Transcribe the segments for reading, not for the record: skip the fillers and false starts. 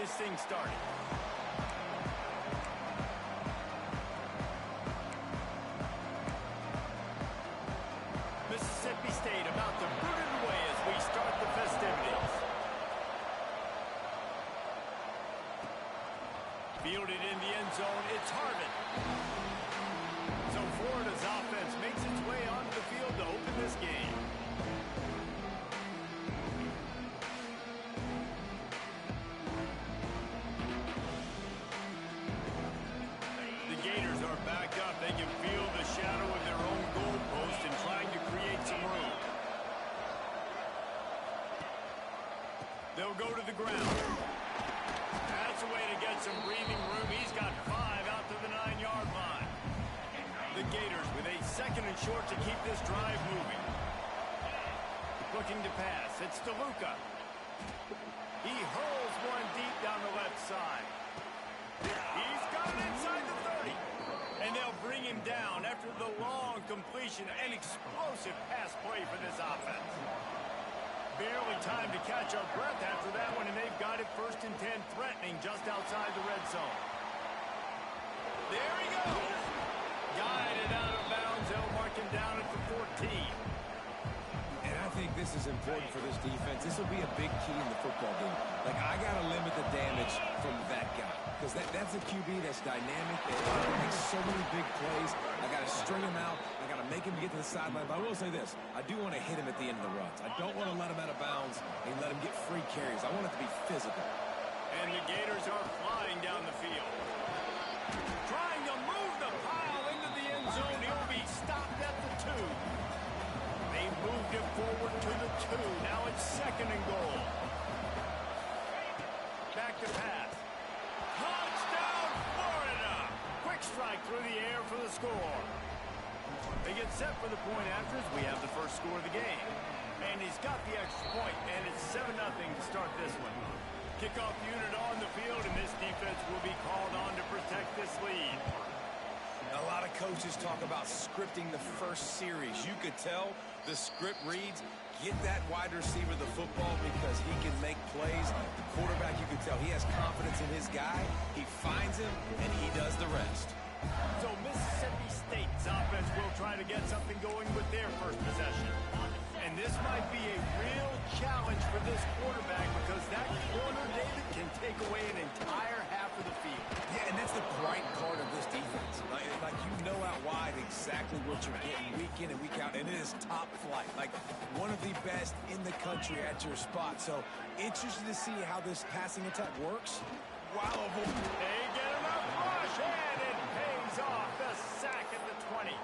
this thing started. Mississippi State about to boot it away as we start the festivities. Fielded in the end zone, it's Harvin. So Florida's offense makes its way onto the field to open this game. The Gators are backed up. They can feel the shadow of their own goalpost and trying to create some room. They'll go to the ground. That's a way to get some breathing room. He's got 5 out to the 9-yard line. The Gators with a 2nd and short to keep this drive moving. Looking to pass. It's DeLuca. He hurls one deep down the left side. He's got it inside the 30. And they'll bring him down after the long completion. An explosive pass play for this offense. Barely time to catch our breath after that one, and they've got it 1st and 10, threatening just outside the red zone. There he goes. Guided out of bounds. They'll mark him down at the 14. And I think this is important for this defense. This will be a big key in the football game. Like, I got to limit the damage from that guy. Because that's a QB that's dynamic. That makes so many big plays. I got to string him out. I got to make him get to the sideline. But I will say this. I do want to hit him at the end of the runs. I don't want to let him out of bounds and let him get free carries. I want it to be physical. And the Gators are flying down the field. Trying to move the pile into the end zone. He'll be stopped at the 2. They moved him forward to the 2. Now it's 2nd and goal. Back to pass. Touchdown, Florida! Quick strike through the air for the score. They get set for the point after as we have the first score of the game. And he's got the extra point, and it's 7-0 to start this one. Kickoff unit on the field, and this defense will be called on to protect this lead. A lot of coaches talk about scripting the first series. You could tell the script reads, get that wide receiver the football because he can make plays. The quarterback, you can tell he has confidence in his guy. He finds him, and he does the rest. So Mississippi State's offense will try to get something going with their first possession. And this might be a real challenge for this quarterback because that corner, David, can take away an entire half of the field. Yeah, and that's the bright part of this defense. Like you know out wide exactly what you're getting week in and week out, and it is top flight. Like one of the best in the country at your spot. So interested to see how this passing attack works. Wow. They get him up rush, and it pays off. The sack at the 20.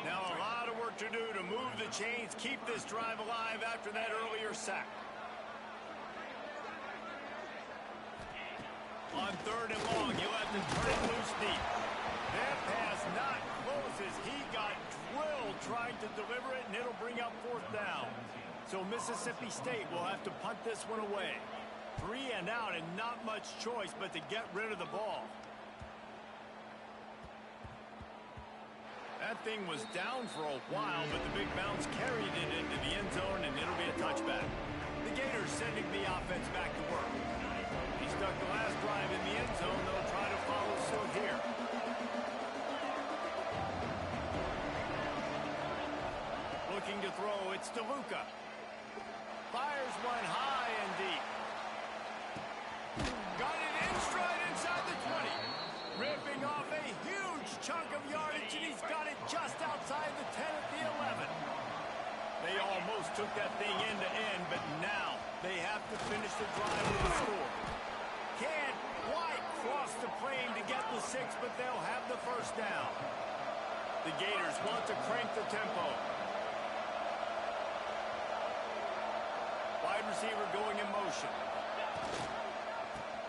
Now a lot of work to do to move the chains, keep this drive alive after that earlier sack. On 3rd and long, you'll have to turn it loose deep. That pass not close as he got drilled trying to deliver it, and it'll bring up 4th down. So Mississippi State will have to punt this one away. 3 and out and not much choice but to get rid of the ball. That thing was down for a while, but the big bounce carried it into the end zone, and it'll be a touchback. The Gators sending the offense back to work. He stuck the last drive in the end zone. They'll try to follow suit here. Looking to throw, it's DeLuca. Fires one high and deep. Got it in stride inside the 20. Ripping off a huge chunk of yardage, and he's got it just outside the 10 at the 11. They almost took that thing end to end, but now they have to finish the drive with a score. Can't quite cross the plane to get the 6, but they'll have the 1st down. The Gators want to crank the tempo. Wide receiver going in motion.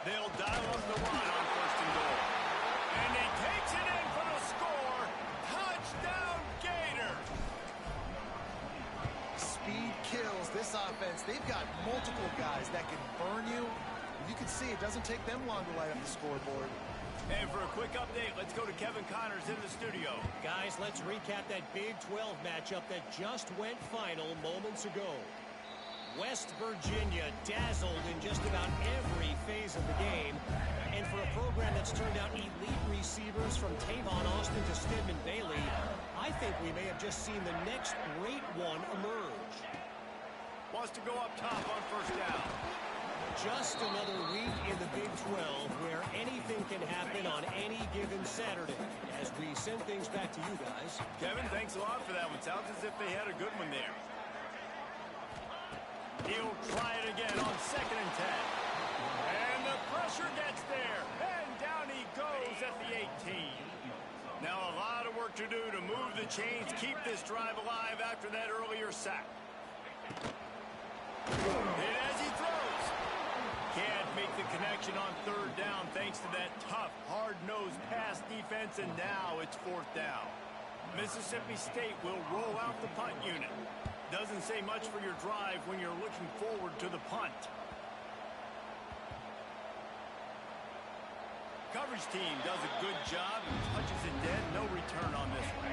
They'll dial up the run on 1st and goal. And he takes it in for the score. Touchdown, Gators! Speed kills this offense. They've got multiple guys that can burn you. You can see it doesn't take them long to light up the scoreboard. And for a quick update, let's go to Kevin Connors in the studio. Guys, let's recap that Big 12 matchup that just went final moments ago. West Virginia dazzled in just about every phase of the game. And for a program that's turned out elite receivers from Tavon Austin to Stedman Bailey, I think we may have just seen the next great one emerge. Wants to go up top on first down. Just another week in the Big 12 where anything can happen on any given Saturday. As we send things back to you guys. Kevin, thanks a lot for that one. Sounds as if they had a good one there. He'll try it again on 2nd and 10. And the pressure gets there. And down he goes at the 18. Now a lot of work to do to move the chains, keep this drive alive after that earlier sack. And as he throws, can't make the connection on 3rd down thanks to that tough, hard-nosed pass defense, and now it's 4th down. Mississippi State will roll out the punt unit. Doesn't say much for your drive when you're looking forward to the punt. Coverage team does a good job and touches it dead. No return on this one.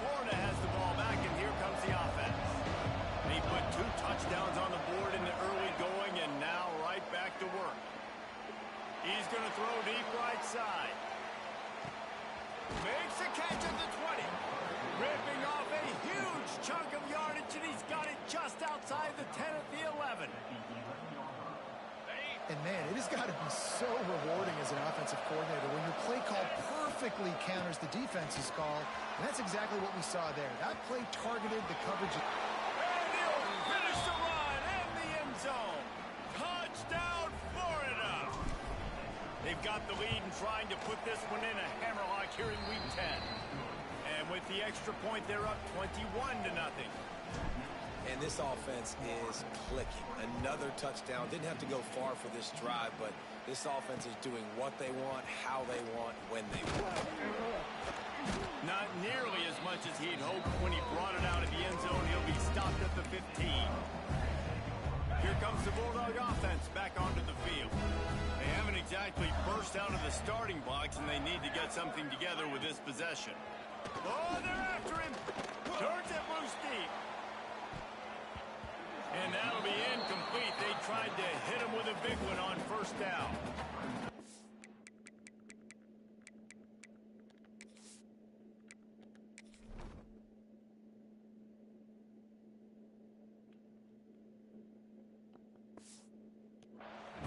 Florida has the ball back, and here comes the offense. They put 2 touchdowns on the board in the early going, and now right back to work. He's going to throw deep right side. Makes a catch at the 20. Ripping off a huge chunk of yardage, and he's got it just outside the 10 at the 11. And man, it has got to be so rewarding as an offensive coordinator when your play call perfectly counters the defense's call. And that's exactly what we saw there. That play targeted the coverage. And he'll finish the run in the end zone. Touchdown, Florida. They've got the lead and trying to put this one in a hammerlock here in week 10. And with the extra point, they're up 21-0. And this offense is clicking. Another touchdown. Didn't have to go far for this drive, but this offense is doing what they want, how they want, when they want. Not nearly as much as he'd hoped when he brought it out of the end zone. He'll be stopped at the 15. Here comes the Bulldog offense back onto the field. They haven't exactly burst out of the starting blocks, and they need to get something together with this possession. Oh, they're after him. Turns it loose deep. And that'll be incomplete. They tried to hit him with a big one on first down.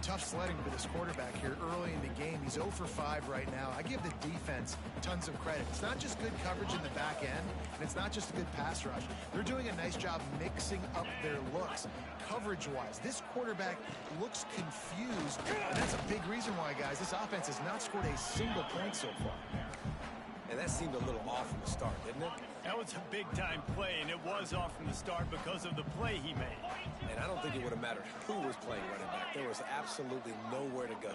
Tough sledding for this quarterback here early in the game. He's 0 for 5 right now. I give the defense tons of credit. It's not just good coverage in the back end, and it's not just a good pass rush. They're doing a nice job mixing up their looks coverage-wise. This quarterback looks confused, and that's a big reason why, guys, this offense has not scored a single point so far. And that seemed a little off from the start, didn't it? That was a big-time play, and it was off from the start because of the play he made. And I don't think it would have mattered who was playing running back. There was absolutely nowhere to go.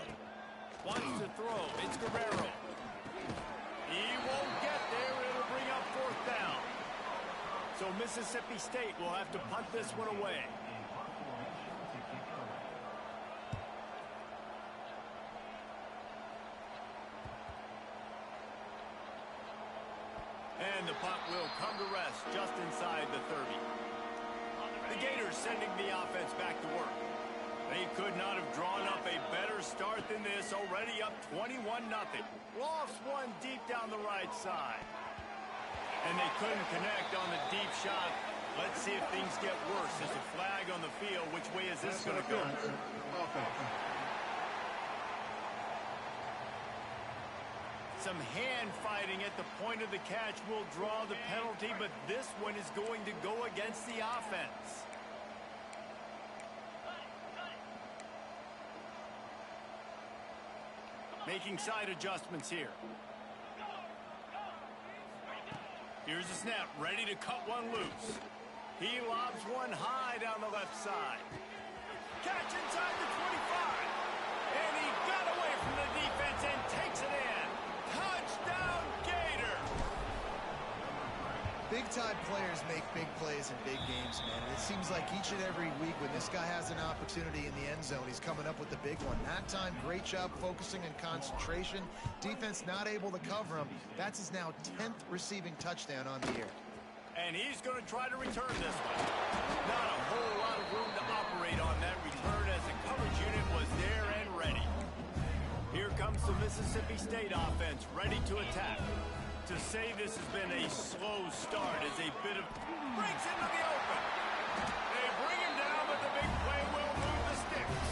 Wants to throw. It's Guerrero. He won't get there. It'll bring up 4th down. So Mississippi State will have to punt this one away. And the punt will come to rest just inside the 30. The Gators sending the offense back to work. They could not have drawn up a better start than this, already up 21-0. Lofts one deep down the right side. And they couldn't connect on the deep shot. Let's see if things get worse. There's a flag on the field. Which way is this going to go? Some hand fighting at the point of the catch will draw the penalty, but this one is going to go against the offense. Making side adjustments here. Here's the snap, ready to cut one loose. He lobs one high down the left side. Catch inside the 25. And he got away from the defense and takes it in. Touchdown, Gator! Big-time players make big plays in big games, man. And it seems like each and every week when this guy has an opportunity in the end zone, he's coming up with the big one. That time, great job focusing and concentration. Defense not able to cover him. That's his now 10th receiving touchdown on the year. And he's going to try to return this one. Not a whole lot of room to operate comes the Mississippi State offense, ready to attack. To say this has been a slow start is a bit of... Breaks into the open. They bring him down, but the big play will move the sticks.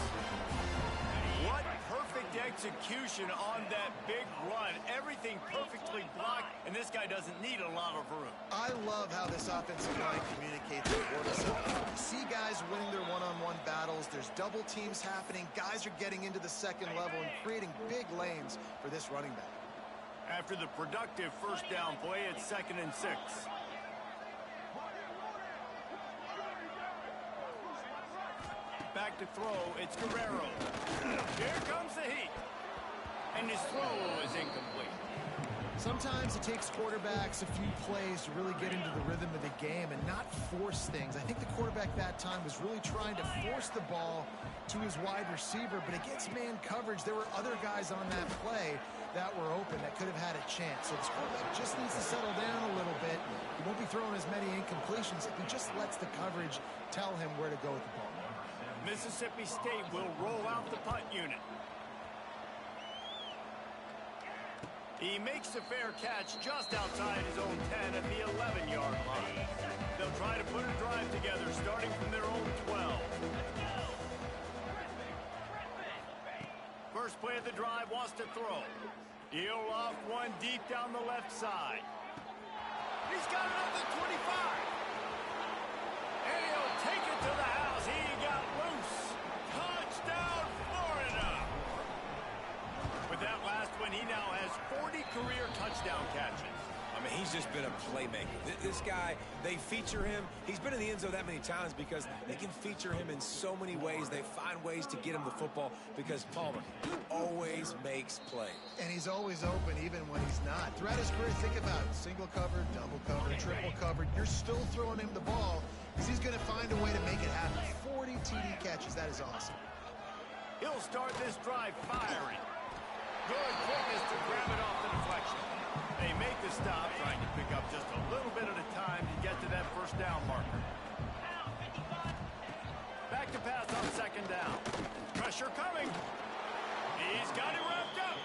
What perfect execution on that big run. Everything perfectly blocked, and this guy doesn't need a lot of room. I love how this offensive line communicates with You see guys winning their one-on-one battles. There's double teams happening. Guys are getting into the second level and creating big lanes for this running back. After the productive first down play, it's 2nd and 6. Back to throw, it's Guerrero. Here comes the heat. And his throw is incomplete. Sometimes it takes quarterbacks a few plays to really get into the rhythm of the game and not force things. I think the quarterback that time was really trying to force the ball to his wide receiver, but against man coverage, there were other guys on that play that were open that could have had a chance. So this quarterback just needs to settle down a little bit. He won't be throwing as many incompletions if he just lets the coverage tell him where to go with the ball. Mississippi State will roll out the punt unit. He makes a fair catch just outside his own 10 at the 11-yard line. They'll try to put a drive together starting from their own 12. First play of the drive wants to throw. He'll off one deep down the left side. He's got it at the 25. And he'll take it to the house. He got loose. Touchdown, Florida. With that last one, he now has 40 career touchdown catches. I mean, he's just been a playmaker. This guy, they feature him. He's been in the end zone that many times because they can feature him in so many ways. They find ways to get him the football because Palmer always makes plays. And he's always open even when he's not. Throughout his career, think about it. Single covered, double covered, triple covered. You're still throwing him the ball because he's going to find a way to make it happen. 40 TD catches. That is awesome. He'll start this drive firing. Good quickness to grab it off the deflection. They make the stop, trying to pick up just a little bit at a time to get to that first down marker. Back to pass on 2nd down. Pressure coming. He's got it wrapped up.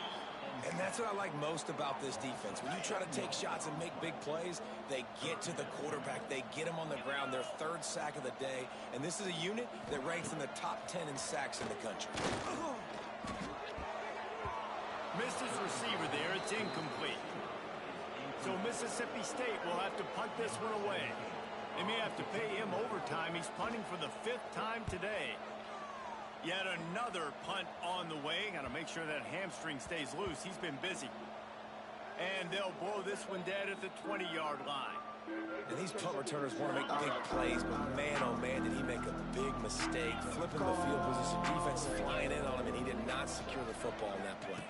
And that's what I like most about this defense. When you try to take shots and make big plays, they get to the quarterback. They get him on the ground. Their 3rd sack of the day. And this is a unit that ranks in the top 10 in sacks in the country. Missed his receiver there. It's incomplete. So Mississippi State will have to punt this one away. They may have to pay him overtime. He's punting for the 5th time today. Yet another punt on the way. Got to make sure that hamstring stays loose. He's been busy. And they'll blow this one dead at the 20-yard line. And these punt returners want to make big plays, but man, oh man, did he make a big mistake. Flipping the field position, defense flying in on him, and he did not secure the football in that play.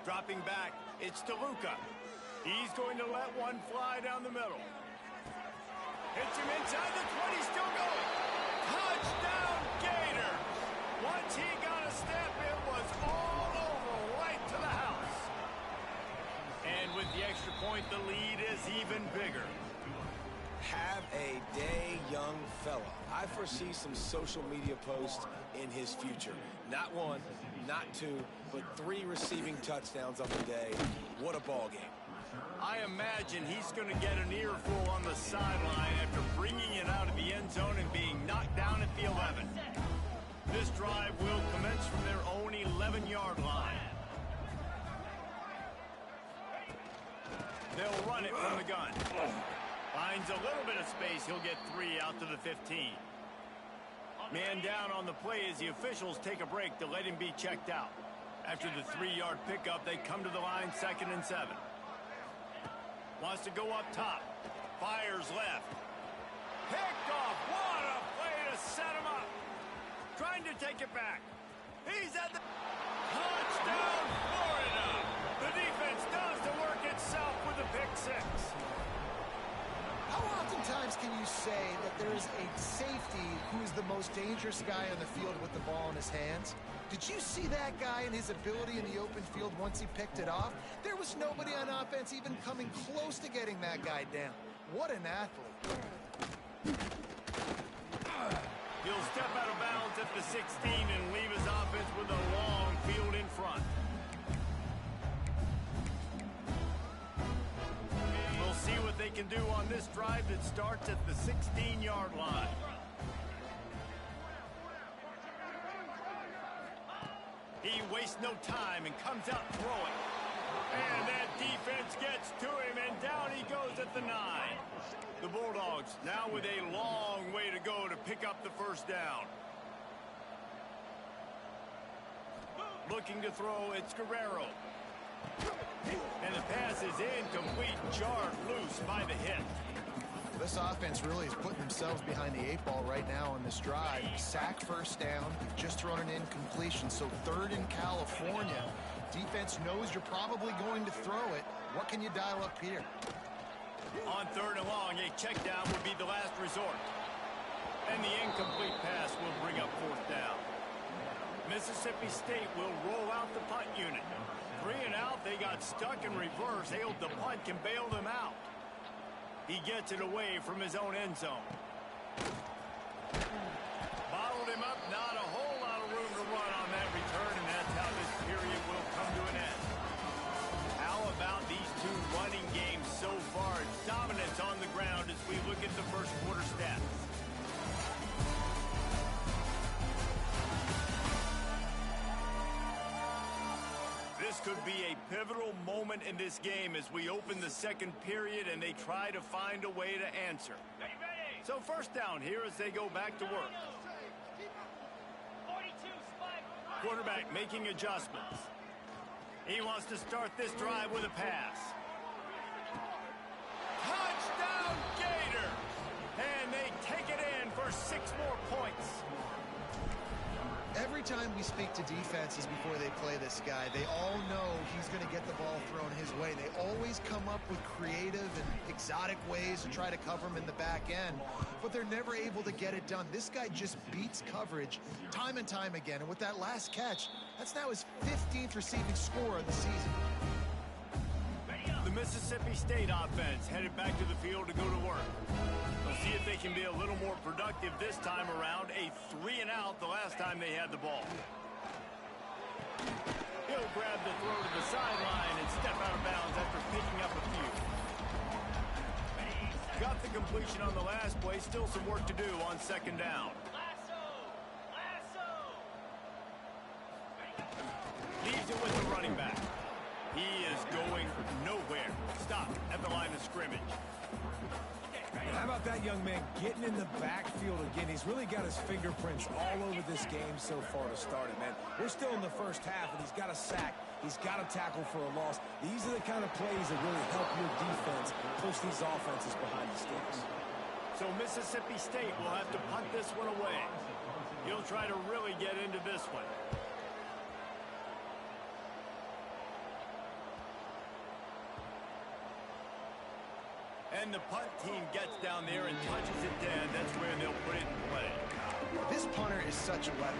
Dropping back, it's DeLuca. He's going to let one fly down the middle. Hits him inside the 20, still going. Touchdown, Gators. Once he got a step, it was all over, right to the house. And with the extra point, the lead is even bigger. Have a day, young fella. I foresee some social media posts in his future. Not 1, not 2, but 3 receiving touchdowns on the day. What a ball game. I imagine he's going to get an earful on the sideline after bringing it out of the end zone and being knocked down at the 11. This drive will commence from their own 11-yard line. They'll run it from the gun. Finds a little bit of space. He'll get 3 out to the 15. Man down on the play as the officials take a break to let him be checked out. After the 3-yard pickup, they come to the line 2nd and 7. Wants to go up top. Fires left. Picked off. What a play to set him up. Trying to take it back. He's at the... Touchdown, Florida. The defense does the work itself with a pick 6. How oftentimes can you say that there is a safety who is the most dangerous guy on the field with the ball in his hands? Did you see that guy and his ability in the open field once he picked it off? There was nobody on offense even coming close to getting that guy down. What an athlete. He'll step out of bounds at the 16 and leave his offense with a long field in front. what they can do on this drive that starts at the 16-yard line. He wastes no time and comes out throwing. And that defense gets to him, and down he goes at the 9. The Bulldogs now with a long way to go to pick up the first down. Looking to throw, it's Guerrero. And the pass is incomplete, jarred loose by the hit. This offense really is putting themselves behind the 8 ball right now on this drive. Sack first down, just thrown an incompletion, so 3rd in California. Defense knows you're probably going to throw it. What can you dial up here? On 3rd and long, a check down would be the last resort. And the incomplete pass will bring up 4th down. Mississippi State will roll out the punt unit. 3 and out, they got stuck in reverse. The punt can bail them out. He gets it away from his own end zone. Bottled him up, not a whole lot of room to run on that return, and that's how this period will come to an end. How about these two running games so far? Dominance on the ground as we look at the first quarter stats. This could be a pivotal moment in this game as we open the second period and they try to find a way to answer. So first down here as they go back to work. Quarterback making adjustments. He wants to start this drive with a pass. Touchdown Gator! And they take it in for 6 more points. Every time we speak to defenses before they play this guy, they all know he's going to get the ball thrown his way. They always come up with creative and exotic ways to try to cover him in the back end, but they're never able to get it done. This guy just beats coverage time and time again, and with that last catch, that's now his 15th receiving score of the season. The Mississippi State offense headed back to the field to go to work. We'll see if they can be a little more productive this time around. A 3 and out the last time they had the ball. He'll grab the throw to the sideline and step out of bounds after picking up a few. Got the completion on the last play. Still some work to do on 2nd down. Leaves it with the running back. He is going nowhere. Stopped at the line of scrimmage. How about that young man getting in the backfield again? He's really got his fingerprints all over this game so far to start it, man. We're still in the first half, and he's got a sack. He's got a tackle for a loss. These are the kind of plays that really help your defense push these offenses behind the sticks. So Mississippi State will have to punt this one away. He'll try to really get into this one. And the punt team gets down there and touches it down. That's where they'll put it in play. This punter is such a weapon.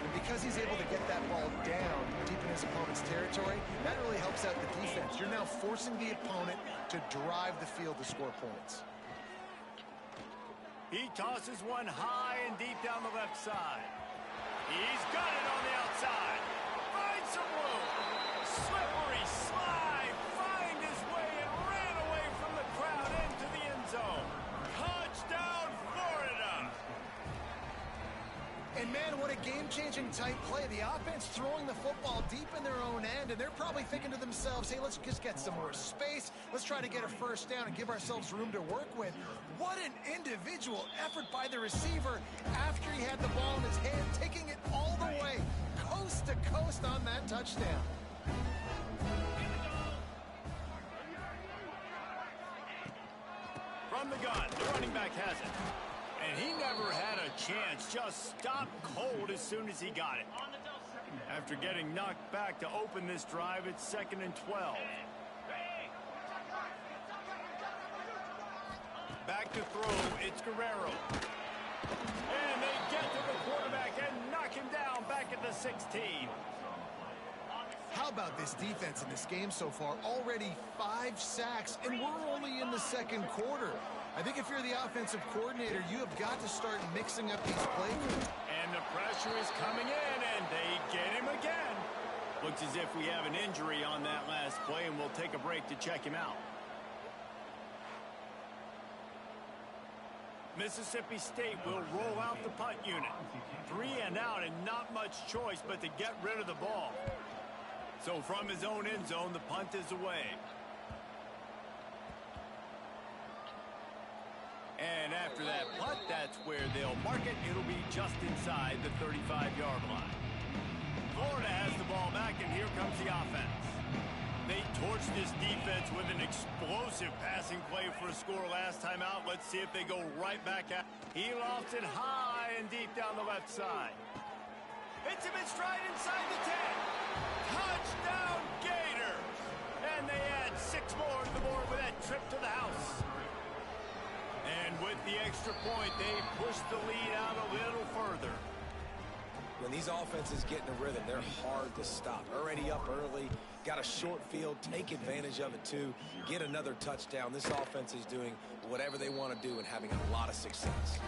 And because he's able to get that ball down deep in his opponent's territory, that really helps out the defense. You're now forcing the opponent to drive the field to score points. He tosses one high and deep down the left side. He's got it on the outside. Finds some room. Slippery slide. Find his way and ran away from the crowd into the end zone. Touchdown, Florida. And man, what a game-changing type play. The offense throwing the football deep in their own end, and they're probably thinking to themselves, hey, let's just get some more space. Let's try to get a first down and give ourselves room to work with. What an individual effort by the receiver after he had the ball in his hand, taking it all the way, coast to coast on that touchdown. From the gun, the running back has it. And he never had a chance, just stopped cold as soon as he got it. After getting knocked back to open this drive, it's 2nd and 12. Back to throw, it's Guerrero. And they get to the quarterback and knock him down back at the 16. How about this defense in this game so far? Already 5 sacks, and we're only in the 2nd quarter. I think if you're the offensive coordinator, you have got to start mixing up these plays. And the pressure is coming in, and they get him again. Looks as if we have an injury on that last play, and we'll take a break to check him out. Mississippi State will roll out the punt unit. 3 and out and not much choice but to get rid of the ball. So from his own end zone, the punt is away. And after that punt, that's where they'll mark it. It'll be just inside the 35-yard line. Florida has the ball back, and here comes the offense. They torched this defense with an explosive passing play for a score last time out. Let's see if they go right back out. He lofts it high and deep down the left side. Hits him in stride inside the 10. Touchdown Gators! And they add 6 more to the board with that trip to the house. And with the extra point, they push the lead out a little further. When these offenses get in a rhythm, they're hard to stop. Already up early, got a short field, take advantage of it too, get another touchdown. This offense is doing whatever they want to do and having a lot of success.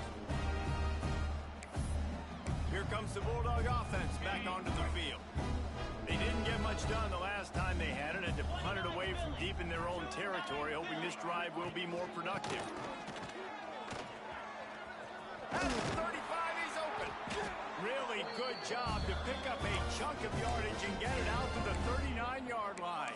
Here comes the Bulldog offense back onto the field. They didn't get much done the last time they had it, and to punt it away from deep in their own territory, hoping this drive will be more productive. At the 35, he's open. Really good job to pick up a chunk of yardage and get it out to the 39-yard line.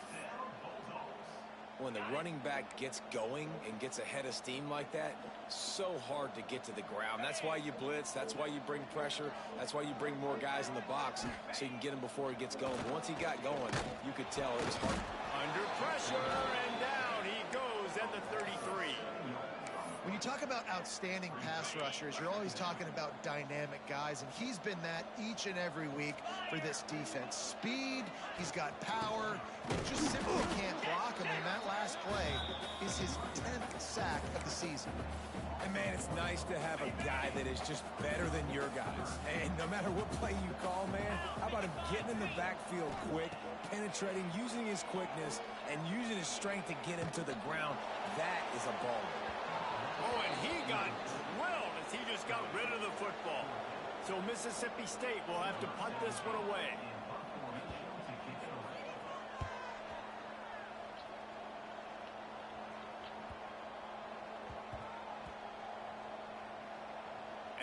When the running back gets going and gets ahead of steam like that, so hard to get to the ground. That's why you blitz. That's why you bring pressure. That's why you bring more guys in the box so you can get him before he gets going. But once he got going, you could tell it was hard. Under pressure, and down he goes at the 33. When you talk about outstanding pass rushers, you're always talking about dynamic guys, and he's been that each and every week for this defense. Speed, he's got power, you just simply can't block him, and that last play is his 10th sack of the season. And man, it's nice to have a guy that is just better than your guys. And no matter what play you call, man, how about him getting in the backfield quick, penetrating, using his quickness, and using his strength to get him to the ground? That is a ball. Oh, and he got drilled as he just got rid of the football. So Mississippi State will have to punt this one away.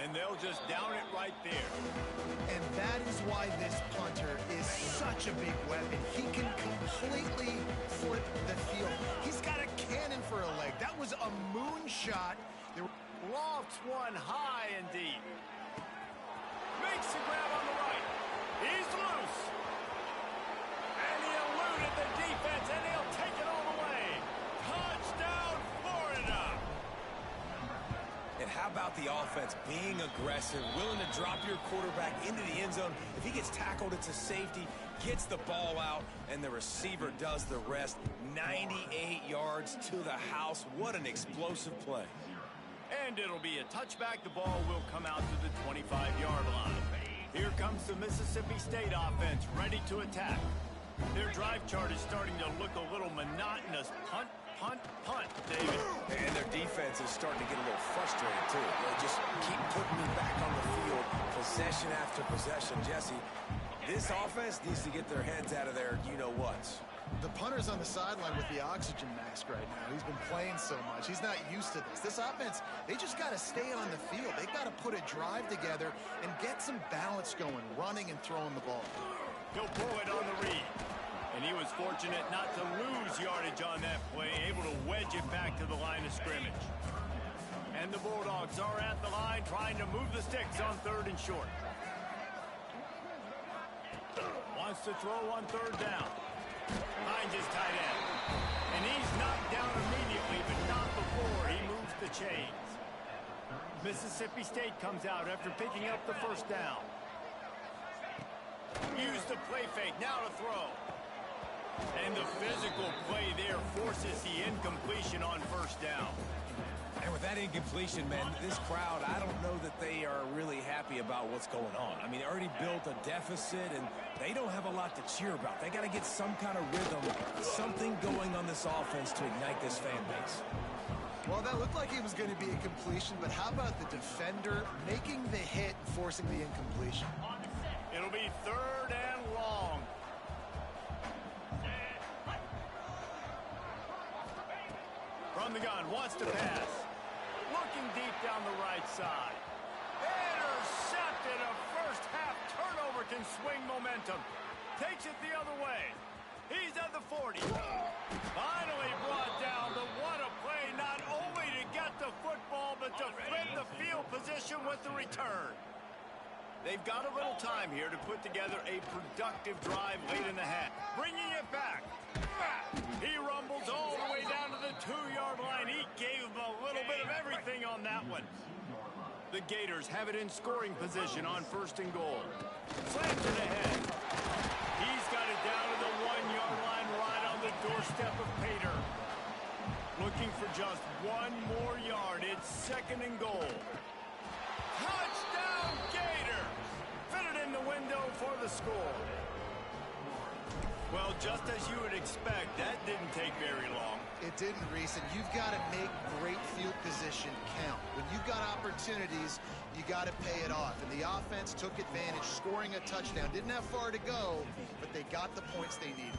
And they'll just down it right there. And that is why this punter is such a big weapon. He can completely flip the field. He's got a cannon for a leg. That was a moonshot. Lofts one high and deep. Makes the grab on the right. He's loose. And he eluded the defense, and he'll take it all the way. Touchdown, Florida. And how about the offense being aggressive, willing to drop your quarterback into the end zone? If he gets tackled, it's a safety, gets the ball out, and the receiver does the rest. 98 yards to the house. What an explosive play. And it'll be a touchback. The ball will come out to the 25-yard line. Here comes the Mississippi State offense, ready to attack. Their drive chart is starting to look a little monotonous. Punt, punt, punt, David. And their defense is starting to get a little frustrated, too. They just keep putting me back on the field, possession after possession. Jesse, this offense needs to get their heads out of their you-know-whats. The punter's on the sideline with the oxygen mask right now. He's been playing so much. He's not used to this. This offense, they just got to stay on the field. They've got to put a drive together and get some balance going, running and throwing the ball. He'll pull it on the read. And he was fortunate not to lose yardage on that play, able to wedge it back to the line of scrimmage. And the Bulldogs are at the line trying to move the sticks on 3rd and short. Wants to throw on 3rd down. Finds his tight end. And he's knocked down immediately, but not before he moves the chains. Mississippi State comes out after picking up the 1st down. Use the play fake, now to throw. And the physical play there forces the incompletion on 1st down. And with that incompletion, man, this crowd, I don't know that they are really happy about what's going on. I mean, they already built a deficit, and they don't have a lot to cheer about. They got to get some kind of rhythm, something going on this offense to ignite this fan base. Well, that looked like it was going to be a completion, but how about the defender making the hit and forcing the incompletion? It'll be 3rd and long. From the gun, wants to pass. Looks looking deep down the right side. Intercepted. A first-half turnover can swing momentum. Takes it the other way. He's at the 40. Finally brought down. The what a play, not only to get the football, but to flip the field position with the return. They've got a little time here to put together a productive drive late in the half. Bringing it back. He rumbles all the way down to the 2-yard line. He gave them a little bit of everything on that one. The Gators have it in scoring position on 1st and goal. Slams it ahead. He's got it down to the 1-yard line right on the doorstep of Pater. Looking for just one more yard. It's 2nd and goal. Touchdown Gators! Fitted in the window for the score. Well, just as you would expect, that didn't take very long. It didn't, Reese, and you've got to make great field position count. When you've got opportunities, you got to pay it off. And the offense took advantage, scoring a touchdown. Didn't have far to go, but they got the points they needed.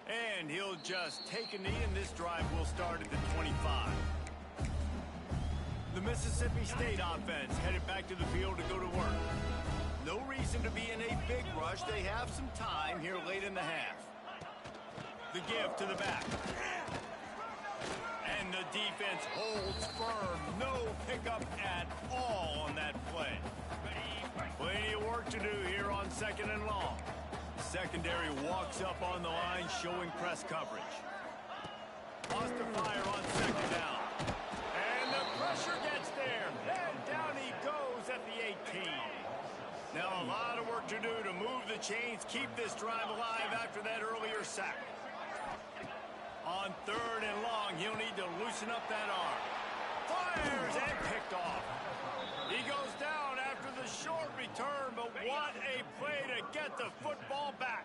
And he'll just take a knee, and this drive will start at the 25. The Mississippi State offense headed back to the field to go to work. No reason to be in a big rush. They have some time here late in the half. The give to the back. And the defense holds firm. No pickup at all on that play. Plenty of work to do here on 2nd and long. Secondary walks up on the line, showing press coverage. Lost to fire on 2nd down. And the pressure gets there. And down he goes at the 18. Now a lot of work to do to move the chains, keep this drive alive after that earlier sack. On 3rd and long, he'll need to loosen up that arm. Fires and picked off. He goes down after the short return, but what a play to get the football back.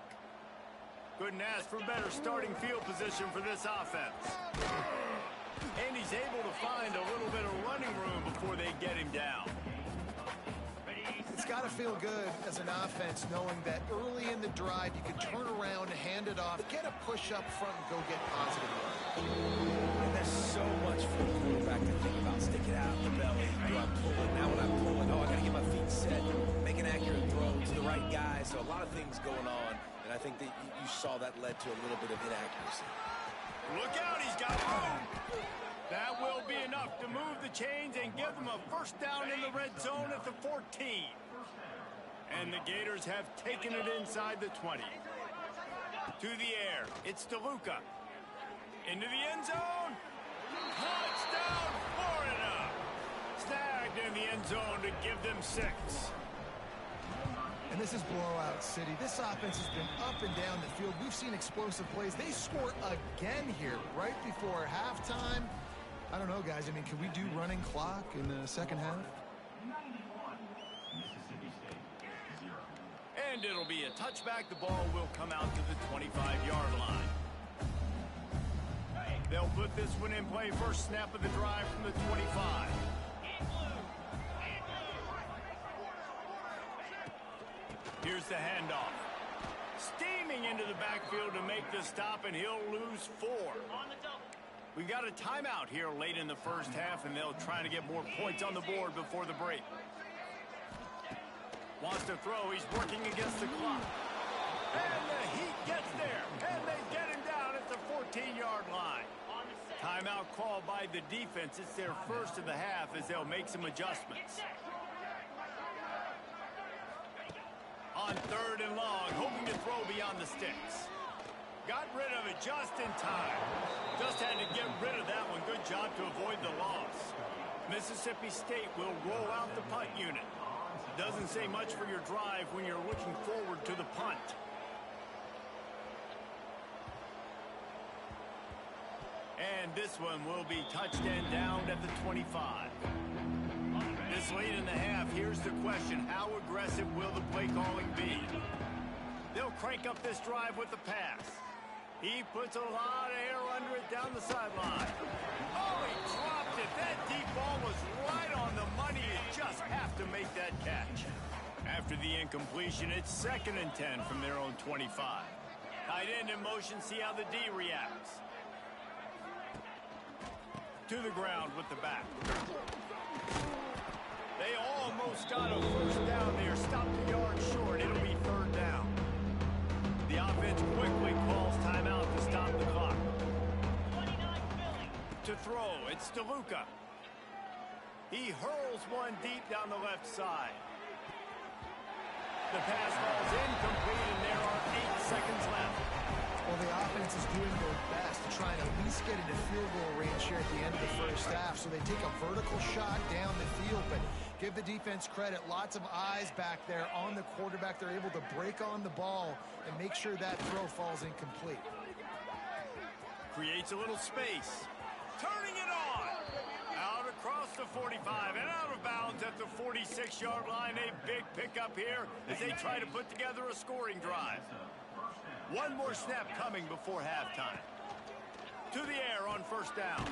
Couldn't ask for better starting field position for this offense. And he's able to find a little bit of running room before they get him down. It's got to feel good as an offense knowing that early in the drive you can turn around, hand it off, get a push up front, and go get positive work. And there's so much for the quarterback to think about. Stick it out in the belly. Do I pull it? Now when I pull it, oh, I got to get my feet set. Make an accurate throw to the right guy. So a lot of things going on. And I think that you saw that led to a little bit of inaccuracy. Look out, he's got room. That will be enough to move the chains and give them a 1st down in the red zone at the 14. And the Gators have taken it inside the 20. To the air, it's DeLuca. Into the end zone. Touchdown, Florida. Snagged in the end zone to give them 6. And this is blowout city. This offense has been up and down the field. We've seen explosive plays. They score again here right before halftime. I don't know, guys. I mean, can we do running clock in the 2nd half? And it'll be a touchback. The ball will come out to the 25-yard line. They'll put this one in play. First snap of the drive from the 25. Here's the handoff. Steaming into the backfield to make the stop, and he'll lose 4. We've got a timeout here late in the 1st half, and they'll try to get more points on the board before the break. Wants to throw. He's working against the clock. And the heat gets there, and they get him down at the 14-yard line. Timeout called by the defense. It's their 1st of the half as they'll make some adjustments. On 3rd and long, hoping to throw beyond the sticks. Got rid of it just in time. Just had to get rid of that one. Good job to avoid the loss. Mississippi State will roll out the punt unit. Doesn't say much for your drive when you're looking forward to the punt. And this one will be touched and down at the 25. This late in the half, here's the question. How aggressive will the play calling be? They'll crank up this drive with the pass. He puts a lot of air under it down the sideline. Oh, he dropped it. That deep ball was right on the money. You just have to make that catch. After the incompletion, it's 2nd and 10 from their own 25. Tight end in motion, see how the D reacts. To the ground with the back. They almost got a first down there. Stopped the yard short. It'll be third down. The offense quickly calls timeout to stop the clock. To throw, it's DeLuca. He hurls one deep down the left side. The pass falls incomplete, and there are 8 seconds left. Well, the offense is doing their best to try and at least get into field goal range here at the end of the first half. So they take a vertical shot down the field, but give the defense credit. Lots of eyes back there on the quarterback. They're able to break on the ball and make sure that throw falls incomplete. Creates a little space. Turning it on. Out across the 45 and out of bounds at the 46-yard line. A big pickup here as they try to put together a scoring drive. One more snap coming before halftime. To the air on first down.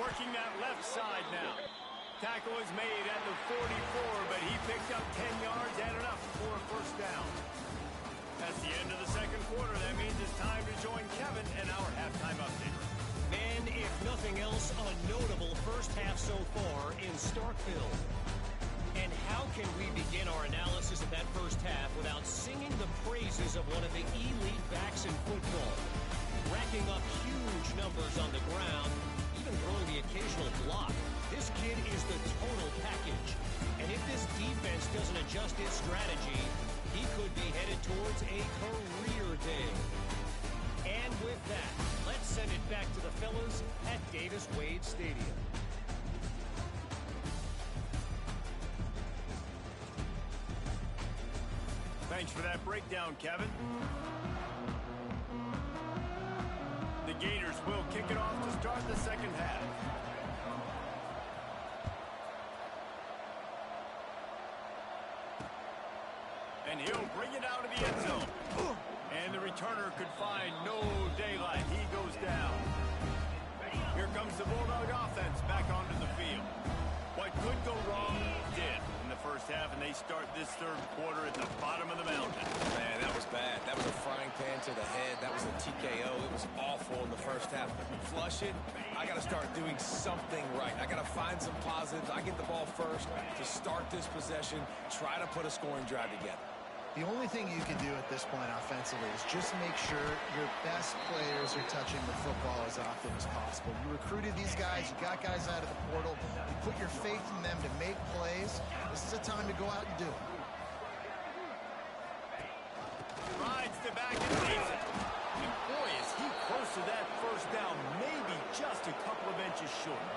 Working that left side now. Tackle is made at the 44, but he picked up 10 yards and enough for a first down. That's the end of the second quarter. That means it's time to join Kevin and our halftime update. And if nothing else, a notable first half so far in Starkville. And how can we begin our analysis of that first half without singing the praises of one of the elite backs in football? Racking up huge numbers on the ground, even throwing the occasional block. This kid is the total package. And if this defense doesn't adjust its strategy, he could be headed towards a career day. And with that, let's send it back to the fellas at Davis-Wade Stadium. Thanks for that breakdown, Kevin. The Gators will kick it off to start the second half. And he'll bring it out of the end zone. And the returner could find no daylight. He goes down. Here comes the Bulldog offense back onto the field. What could go wrong did in the first half, and they start this third quarter at the bottom of the mountain. Man, that was bad. That was a frying pan to the head. That was a TKO. It was awful in the first half. Flush it. I got to start doing something right. I got to find some positives. I get the ball first to start this possession, try to put a scoring drive together. The only thing you can do at this point offensively is just make sure your best players are touching the football as often as possible. You recruited these guys. You got guys out of the portal. You put your faith in them to make plays. This is a time to go out and do it. Rides the back and leaves it. And boy, is he close to that first down, maybe just a couple of inches short.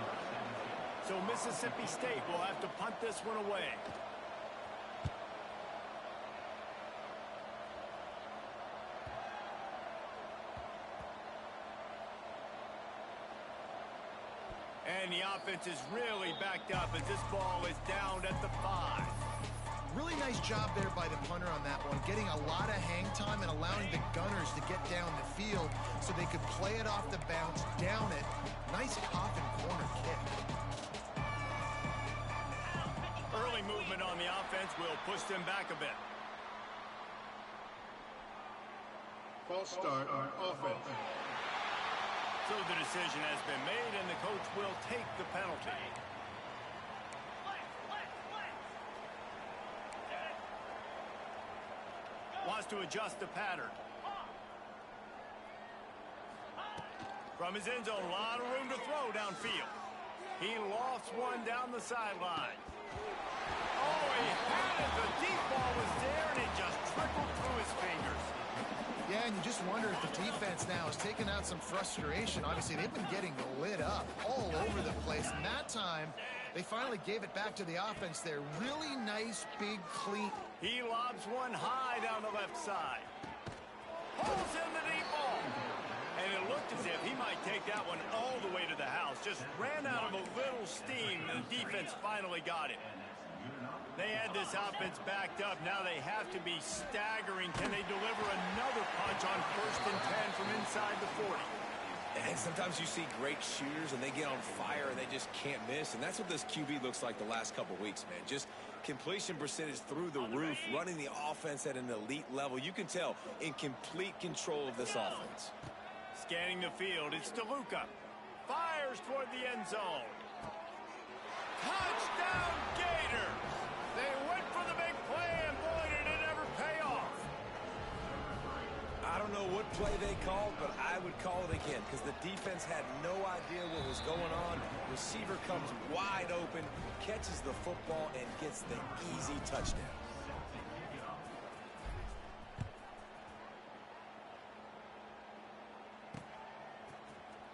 So Mississippi State will have to punt this one away. And the offense is really backed up as this ball is down at the 5. Really nice job there by the punter on that one, getting a lot of hang time and allowing the Gunners to get down the field so they could play it off the bounce, down it. Nice pop and corner kick. Early movement on the offense will push them back a bit. False start on offense. So the decision has been made, and the coach will take the penalty. Wants to adjust the pattern. From his end zone, a lot of room to throw downfield. He lofts one down the sideline. Oh, he had it. The deep ball was there, and it just trickled through his fingers. Yeah, and you just wonder if the defense now is taking out some frustration. Obviously, they've been getting lit up all over the place. And that time, they finally gave it back to the offense there. Really nice, big, clean. He lobs one high down the left side. Pulls in the deep ball. And it looked as if he might take that one all the way to the house. Just ran out of a little steam. The defense finally got it. They had this offense backed up. Now they have to be staggering. Can they deliver another punch on 1st and 10 from inside the 40? And sometimes you see great shooters and they get on fire and they just can't miss. And that's what this QB looks like the last couple weeks, man. Just completion percentage through the roof, running the offense at an elite level. You can tell in complete control of this offense. Scanning the field, it's DeLuca. Fires toward the end zone. Touchdown, Gators! They went for the big play, and boy, did it ever pay off. I don't know what play they called, but I would call it again because the defense had no idea what was going on. Receiver comes wide open, catches the football, and gets the easy touchdown.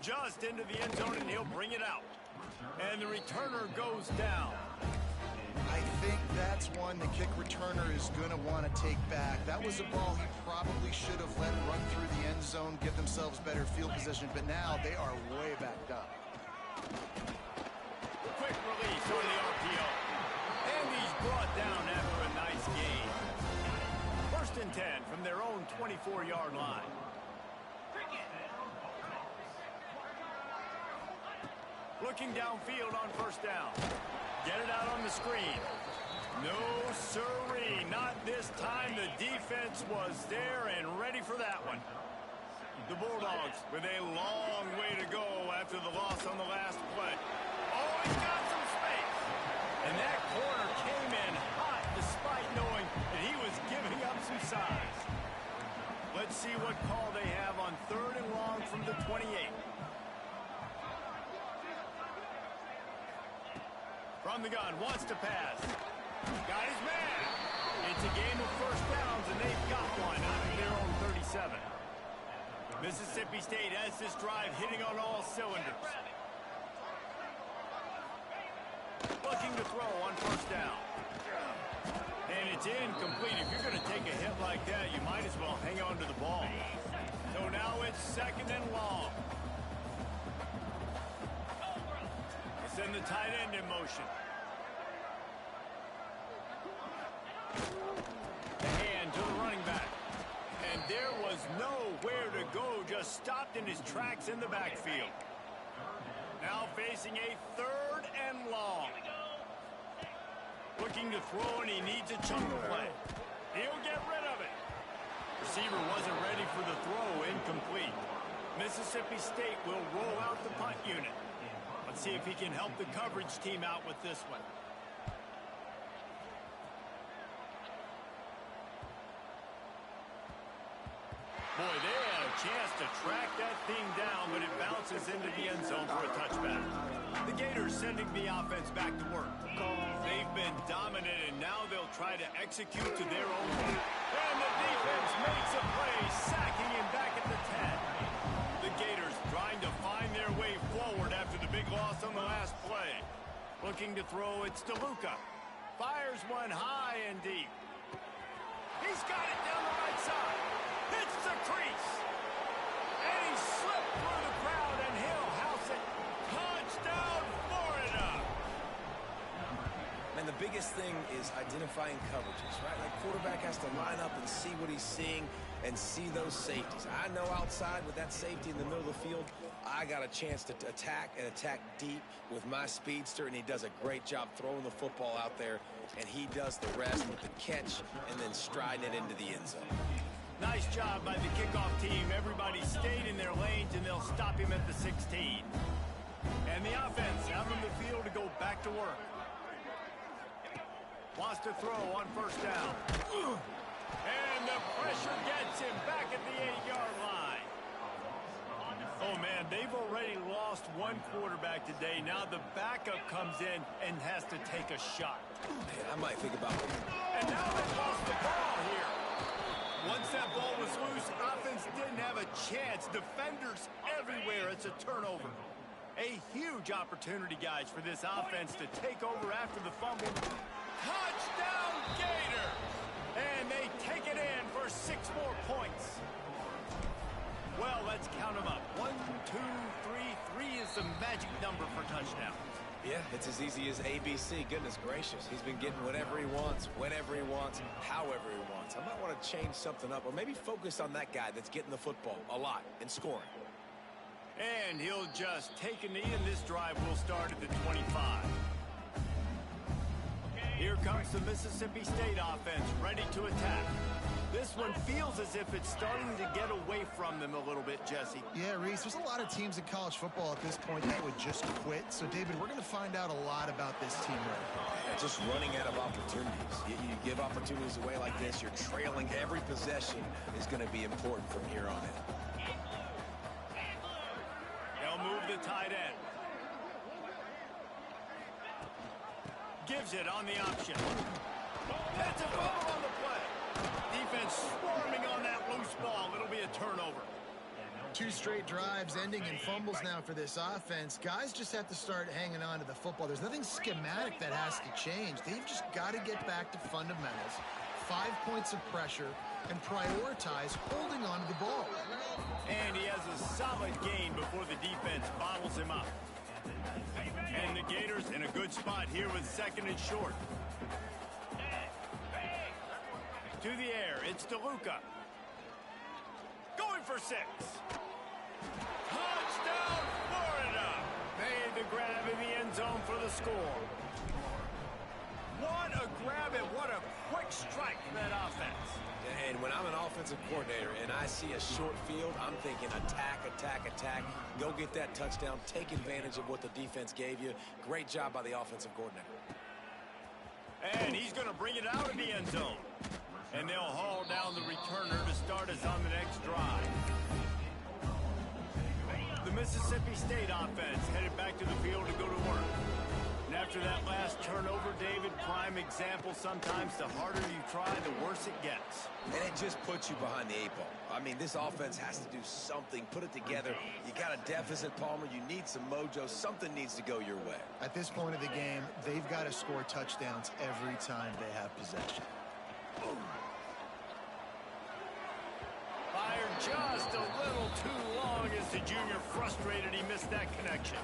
Just into the end zone, and he'll bring it out. And the returner goes down. I think that's one the kick returner is going to want to take back. That was a ball he probably should have let run through the end zone, give themselves better field position, but now they are way backed up. Quick release on the RPO. And he's brought down after a nice gain. 1st and 10 from their own 24-yard line. Looking downfield on 1st down. Get it out on the screen. No sirree, not this time. The defense was there and ready for that one. The Bulldogs with a long way to go after the loss on the last play. Oh, he's got some space. And that corner came in hot despite knowing that he was giving up some size. Let's see what call they have on 3rd and long from the 28. From the gun, wants to pass. Got his man. It's a game of 1st downs, and they've got one out of their own 37. Mississippi State has this drive hitting on all cylinders. Looking to throw on 1st down. And it's incomplete. If you're going to take a hit like that, you might as well hang on to the ball. So now it's 2nd and long. Send the tight end in motion. The hand to the running back. And there was nowhere to go, just stopped in his tracks in the backfield. Now facing a 3rd and long. Looking to throw, and he needs a chunk of play. He'll get rid of it. Receiver wasn't ready for the throw, incomplete. Mississippi State will roll out the punt unit. Let's see if he can help the coverage team out with this one. Boy, they had a chance to track that thing down, but it bounces into the end zone for a touchback. The Gators sending the offense back to work. They've been dominant, and now they'll try to execute to their own way. And the defense makes a play, sacking him back at the 10. The Gators trying to find their way forward after the big loss on the last play. Looking to throw, it's DeLuca. Fires one high and deep. He's got it down the right side. Hits the crease. And he slipped through the crowd, and he'll house it. Touchdown, Florida. And the biggest thing is identifying coverages, right? Like, quarterback has to line up and see what he's seeing and see those safeties. I know outside with that safety in the middle of the field, I got a chance to attack and attack deep with my speedster, and he does a great job throwing the football out there, and he does the rest with the catch and then striding it into the end zone. Nice job by the kickoff team. Everybody stayed in their lanes, and they'll stop him at the 16. And the offense out on the field to go back to work. Wants to throw on 1st down. And the pressure gets him back at the 8-yard line. Oh, man, they've already lost one quarterback today. Now the backup comes in and has to take a shot. Man, I might think about it. And now they've lost the ball here. Once that ball was loose, offense didn't have a chance. Defenders everywhere. It's a turnover. A huge opportunity, guys, for this offense to take over after the fumble. Touchdown, Gator! And they take it in for 6 more points. Well, let's count them up. 1, 2, 3. 3 is the magic number for touchdowns. Yeah, it's as easy as ABC. Goodness gracious. He's been getting whatever he wants, whenever he wants, however he wants. I might want to change something up or maybe focus on that guy that's getting the football a lot and scoring. And he'll just take a knee, and this drive will start at the 25. Here comes the Mississippi State offense, ready to attack. This one feels as if it's starting to get away from them a little bit, Jesse. Yeah, Reese, there's a lot of teams in college football at this point that would just quit. So, David, we're going to find out a lot about this team right now. Yeah, just running out of opportunities. You give opportunities away like this, you're trailing. Every possession is going to be important from here on in. They'll move the tight end. Gives it on the option. That's a fumble on the play. Defense swarming on that loose ball. It'll be a turnover. 2 straight drives ending in fumbles now for this offense. Guys just have to start hanging on to the football. There's nothing schematic that has to change. They've just got to get back to fundamentals, 5 points of pressure, and prioritize holding on to the ball. And he has a solid gain before the defense bottles him up. And the Gators in a good spot here with 2nd and short. To the air, it's DeLuca. Going for 6. Touchdown, Florida! Made the grab in the end zone for the score. What a grab and what a quick strike for that offense. And when I'm an offensive coordinator and I see a short field, I'm thinking attack, attack, attack. Go get that touchdown. Take advantage of what the defense gave you. Great job by the offensive coordinator. And he's going to bring it out of the end zone. And they'll haul down the returner to start us on the next drive. The Mississippi State offense headed back to the field to go to work. And after that last turnover, David, prime example, sometimes the harder you try, the worse it gets. And it just puts you behind the 8 ball. I mean, this offense has to do something. Put it together. You got a deficit, Palmer. You need some mojo. Something needs to go your way. At this point of the game, they've got to score touchdowns every time they have possession. Fired just a little too long as the junior frustrated he missed that connection.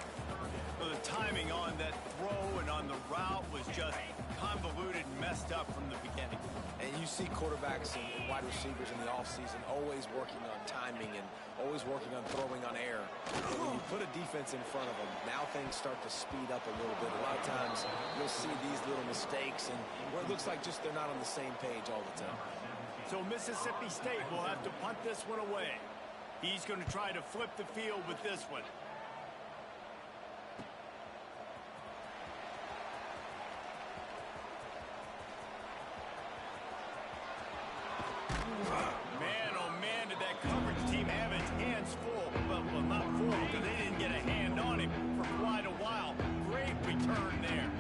Well, the timing on that throw and on the route was just convoluted and messed up from the beginning. And you see quarterbacks and wide receivers in the offseason always working on timing and always working on throwing on air. And when you put a defense in front of them, now things start to speed up a little bit. A lot of times you'll see these little mistakes and where it looks like just they're not on the same page all the time. So Mississippi State will have to punt this one away. He's going to try to flip the field with this one. Man, oh man, did that coverage team have its hands full. Well, not full because they didn't get a hand on him for quite a while. Great return there.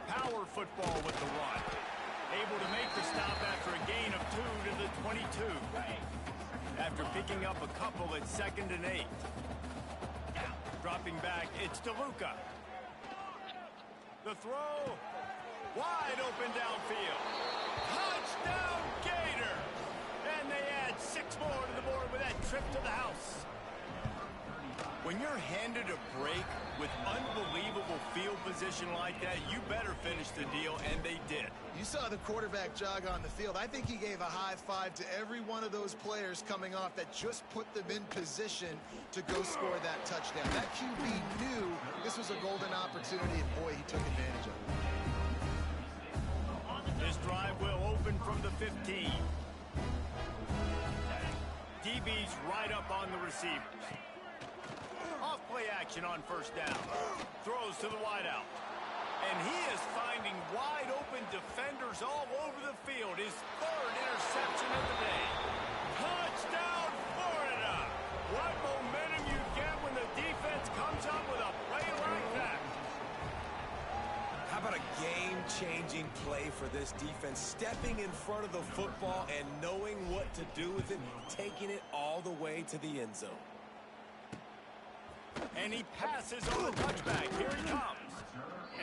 Power football with the run. Able to make the stop after a gain of 2 to the 22. After picking up a couple at 2nd and 8. Dropping back, it's DeLuca. The throw. Wide open downfield. Touchdown, Gator! And they add 6 more to the board with that trip to the house. When you're handed a break with unbelievable field position like that, you better finish the deal, and they did. You saw the quarterback jog on the field. I think he gave a high five to every one of those players coming off that just put them in position to go score that touchdown. That QB knew this was a golden opportunity, and boy, he took advantage of it. This drive will open from the 15. DB's right up on the receivers. Off play action on 1st down. Throws to the wideout. And he is finding wide open defenders all over the field. His 3rd interception of the day. Touchdown, Florida! What momentum you get when the defense comes up with a play like that. How about a game-changing play for this defense? Stepping in front of the football and knowing what to do with it, taking it all the way to the end zone. And he passes on the touchback. Here he comes.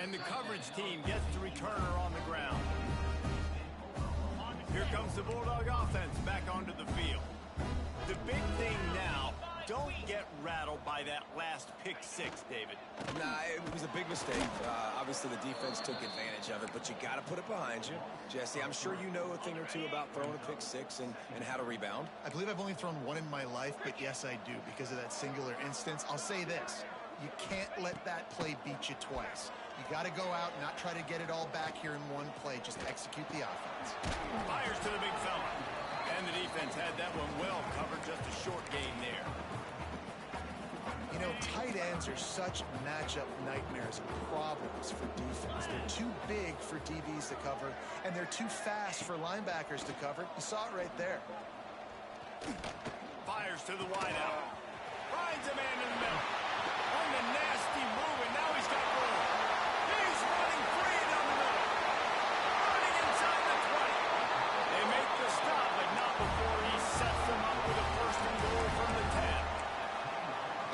And the coverage team gets the returner on the ground. Here comes the Bulldog offense back onto the field. The big thing now, don't get rattled by that last pick 6, David. Nah, it was a big mistake. Obviously, the defense took advantage of it, but you got to put it behind you. Jesse, I'm sure you know a thing or two about throwing a pick 6 and how to rebound. I believe I've only thrown one in my life, but yes, I do because of that singular instance. I'll say this. You can't let that play beat you twice. You got to go out and not try to get it all back here in one play. Just execute the offense. Fires to the big fella. And the defense had that one well covered. Just a short gain there. You know, tight ends are such matchup nightmares and problems for defense. They're too big for DBs to cover, and they're too fast for linebackers to cover. You saw it right there. Fires to the wideout. Finds a man in the middle. On the nasty move, and now he's got room. He's running free down the middle. Running inside the 20. They make the stop, but not before he sets them up with a first and goal from the 10.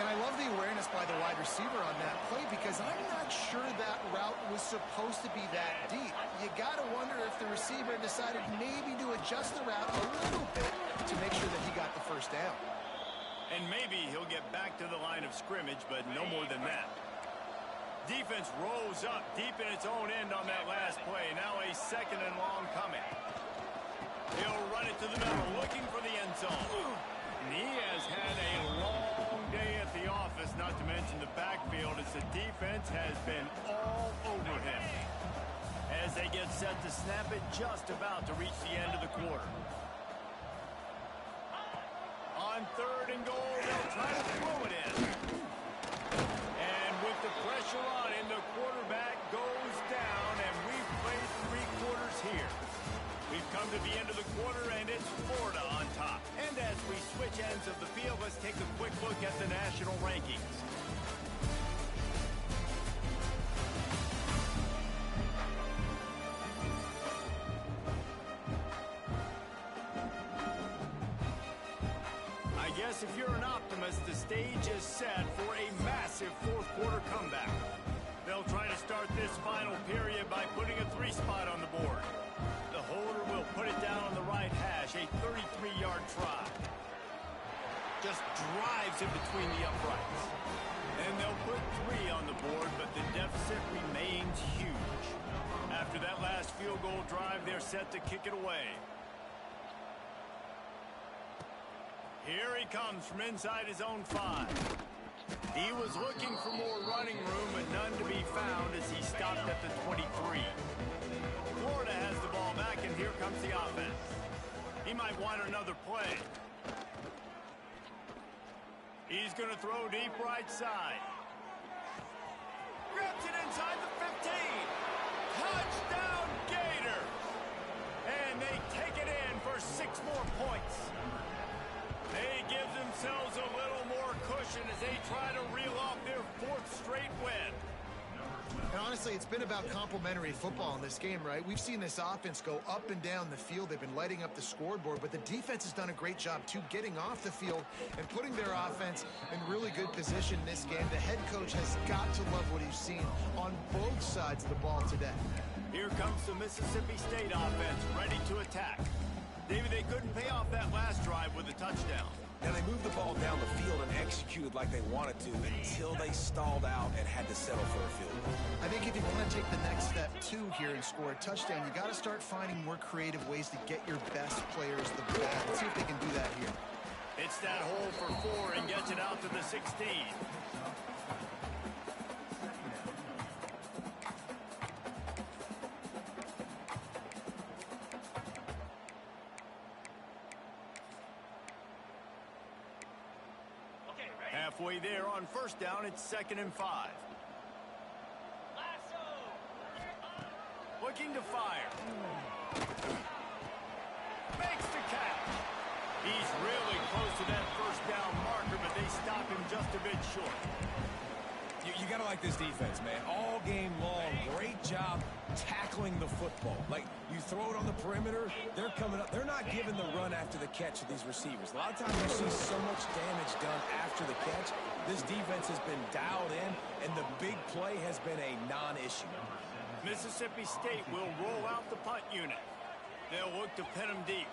And I love the awareness by the wide receiver on that play because I'm not sure that route was supposed to be that deep. You got to wonder if the receiver decided maybe to adjust the route a little bit to make sure that he got the first down. And maybe he'll get back to the line of scrimmage, but no more than that. Defense rolls up deep in its own end on that last play. Now a second and long coming. He'll run it to the middle, looking for the end zone. And he has had a long day at the office, not to mention the backfield, as the defense has been all over him. As they get set to snap it, just about to reach the end of the quarter. On third and goal, they'll try to throw it in. And with the pressure on him, the quarterback goes down, and we've played 3 quarters here. We've come to the end of the quarter, and it's Florida on top. And as we switch ends of the field, let's take a quick look at the national rankings. I guess if you're an optimist, the stage is set for a massive fourth-quarter comeback. They'll try to start this final period by putting a 3 spot on the board. The holder will put it down on the right hash, a 33-yard try. Just drives in between the uprights. And they'll put 3 on the board, but the deficit remains huge. After that last field goal drive, they're set to kick it away. Here he comes from inside his own 5. He was looking for more running room, but none to be found as he stopped at the 23. Florida has the ball back, and here comes the offense. He might want another play. He's going to throw deep right side. Grabs it inside the 15. Touchdown, Gator! And they take it in for 6 more points. They give themselves a little more cushion as they try to reel off their 4th straight win. And honestly, it's been about complementary football in this game, right? We've seen this offense go up and down the field. They've been lighting up the scoreboard, but the defense has done a great job, too, getting off the field and putting their offense in really good position in this game. The head coach has got to love what he's seen on both sides of the ball today. Here comes the Mississippi State offense, ready to attack. David, they couldn't pay off that last drive with a touchdown. And they moved the ball down the field and executed like they wanted to until they stalled out and had to settle for a field goal. I think if you want to take the next step, too, here and score a touchdown, you got to start finding more creative ways to get your best players the ball. Let's see if they can do that here. It's that hole for 4 and gets it out to the 16. Halfway there on first down, it's 2nd and 5. Looking to fire. Makes the catch. He's really close to that first down marker, but they stop him just a bit short. You got to like this defense, man. All game long, great job tackling the football. Like, you throw it on the perimeter, they're coming up. They're not giving the run after the catch to these receivers. A lot of times you see so much damage done after the catch. This defense has been dialed in, and the big play has been a non-issue. Mississippi State will roll out the punt unit. They'll look to pin him deep.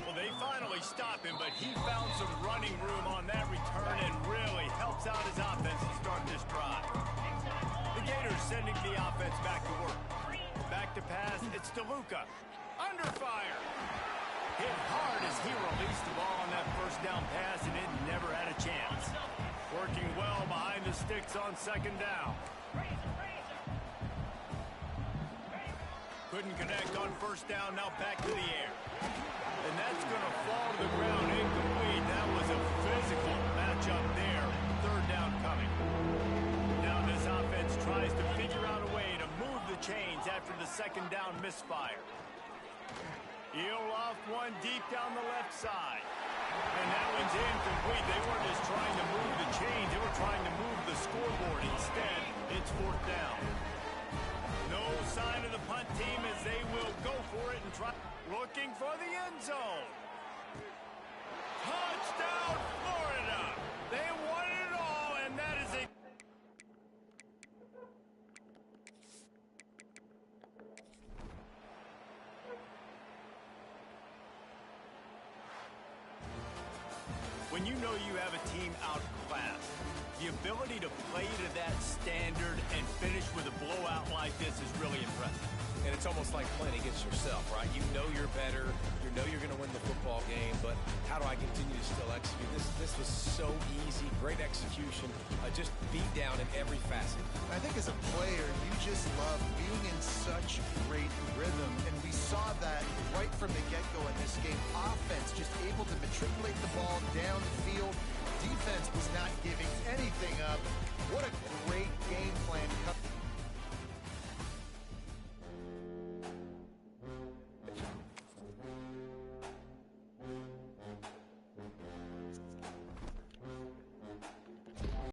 Well, they finally stop him, but he found some running room on that return and really helps out his offense to start this drive. The The Gators sending the offense back to work. Back to pass, it's DeLuca. Under fire. Hit hard as he released the ball on that first down pass, and it never had a chance. Working well behind the sticks on second down. Couldn't connect on first down, now back to the air. And that's going to fall to the ground incomplete. That was a physical matchup there. Third down coming. Now this offense tries to figure out a way to move the chains after the second down misfire. He'll loft one deep down the left side. And that one's incomplete. They weren't just trying to move the chains. They were trying to move the scoreboard. Instead, it's fourth down. No sign of the punt team as they will go for it and try. Looking for the end zone. Touchdown, Florida. They won it all, and that is a... When you know you have a team outclassed, the ability to play to that standard and finish with a blowout like this is really impressive. And it's almost like playing against yourself, right? You know you're better. You know you're going to win the football game, but how do I continue to still execute? This was so easy. Great execution. Just beat down in every facet. I think as a player, you just love being in such great rhythm, and we saw that right from the get-go in this game. Offense just able to matriculate the ball down the field. Defense was not giving anything up. What a great game plan